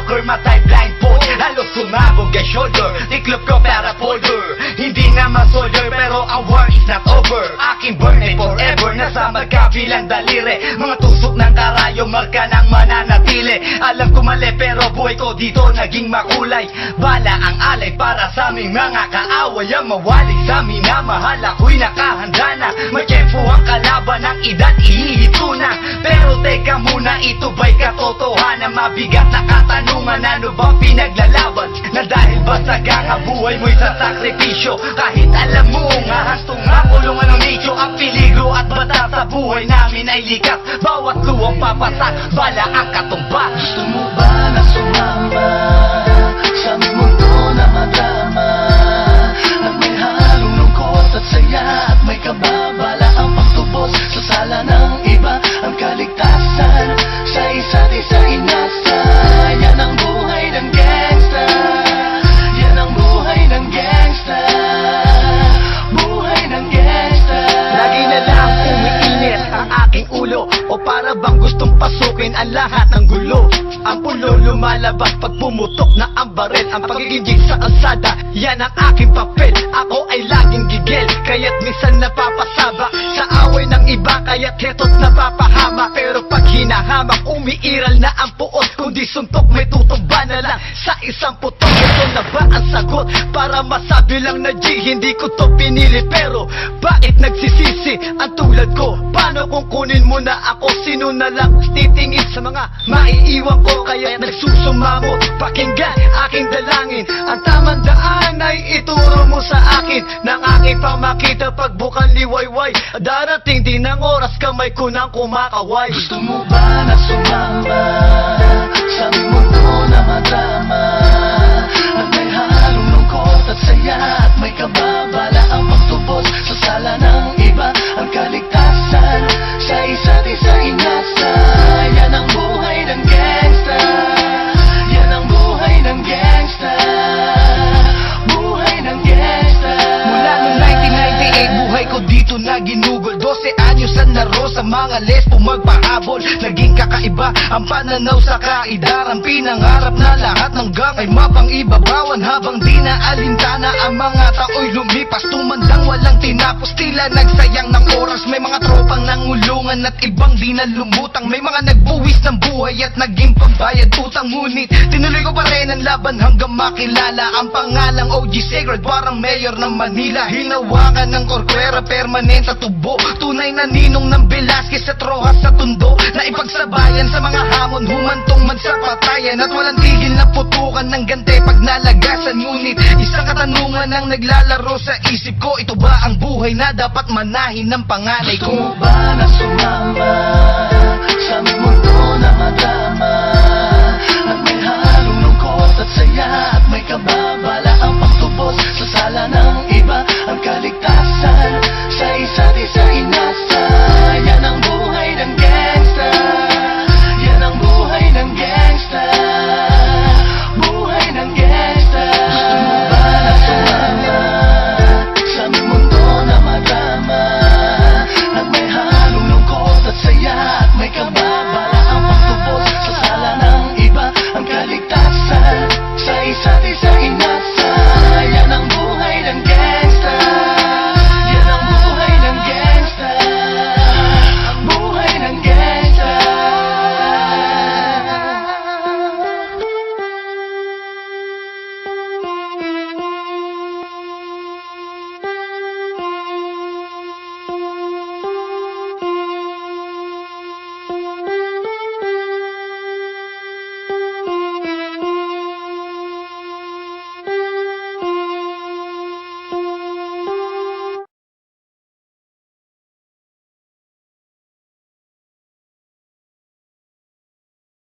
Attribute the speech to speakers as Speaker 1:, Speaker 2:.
Speaker 1: stalker, matay blindfold. Halos sumabog ang shoulder, tiklop ko para folder. Hindi nga masolder pero ang war is not over. Aking burn ay forever, nasa magkabilang daliri. Mga tusok ng karayo, marka ng mananatili. Alam ko mali pero buhay ko dito naging makulay. Bala ang alay para sa aming mga kaaway. Ang mawali sa amin na mahal, ako'y nakahanda na. May tempo ang kalaban ng edad, ihihito na. Pero teka muna, ito ba'y katotohanan? Mabigat na katanungan, ano bang pinaglalaban? Na dahil ba sa buhay mo'y sa sakripisyo? Kahit alam mo nga hastong nga kulungan ng nicho. Ang peligro at bata sa buhay namin ay likas. Bawat luwang papasak, bala ang katumba.
Speaker 2: Gusto mo ba na sumama sa aming mundo na madama? At may halong lungkot at saya, at may kababala ang pagtubos sa sala ng iba. Ang kaligtasan sa isa't isa inasa. Yan ang buhay ng gangsta. Yan ang buhay ng gangsta. Buhay ng gangsta.
Speaker 1: Lagi na lang umiinit ang aking ulo, o para bang gustong pasukin ang lahat ng gulo. Ang pulo lumalabas pag pumutok na ang baril. Ang pagiging sa kalsada, yan ang aking papel. Ako ay laging gigil, kaya't minsan napapasaba sa away ng iba, kaya't heto't napapahama. Pero pag hinahamak, umiiral na ang puot. Kundi suntok, may tutumba na lang sa isang putok. Ito na ba ang sagot? Para masabi lang na G, hindi ko to pinili. Pero bakit nagsisisi ang tulad ko? Paano kung kunin mo na ako? Sino na lang titingin sa mga maiiwan ko? Kaya nagsusumamot, pakinggan aking dalangin. Ang tamang daan ay ituro mo sa akin. Nang aking pamakita pagbukan liwayway. Darating din ang oras, kamay ko nang kumakaway.
Speaker 2: Gusto mo ba na sumama sa aming mundo na madama? At may halong lungkot at saya, at may kababala ang pagtubos sa sala ng iba. Ang kaligtasan sa isa't isa inasa. Yan ang buhay ng gangsta. Yan ang buhay ng gangsta. Buhay ng gangsta.
Speaker 1: Mula noong 1998, buhay ko dito na ginugol. 12 anyos ang naro sa mga lesbo magpahabol. Naging kakaiba ang pananaw sa kaidaran. Pinangarap na lahat ng gang ay mapang-ibabawan. Habang di na alintana ang mga tao'y lumipas. Tumandang walang tinapos, tila nagsayang ng oras. May mga tropang nangulungan at ibang di na lumutang. May mga nagbuwis ng buhay at naging pambayad utang. Ngunit tinuloy ko pa rin ang laban hanggang makilala ang pangalang OG Sacred. Parang mayor ng Manila, hinawakan ng korkwera, permanent at tubo. Tunay na ninong ng Velasquez at Rojas sa tundo. Na ipagsabayan sa mga hamon, humantong man sa patayan. At walang tigil na putukan ng gante pag nalagasan. Ngunit isang katanungan ang naglalaro sa isip ko. Ito ba ang buhay na dapat manahin ng panganay
Speaker 2: Gusto
Speaker 1: ko?
Speaker 2: mo ba na sumama sa aming mundo na madama? At may halong lungkot at saya,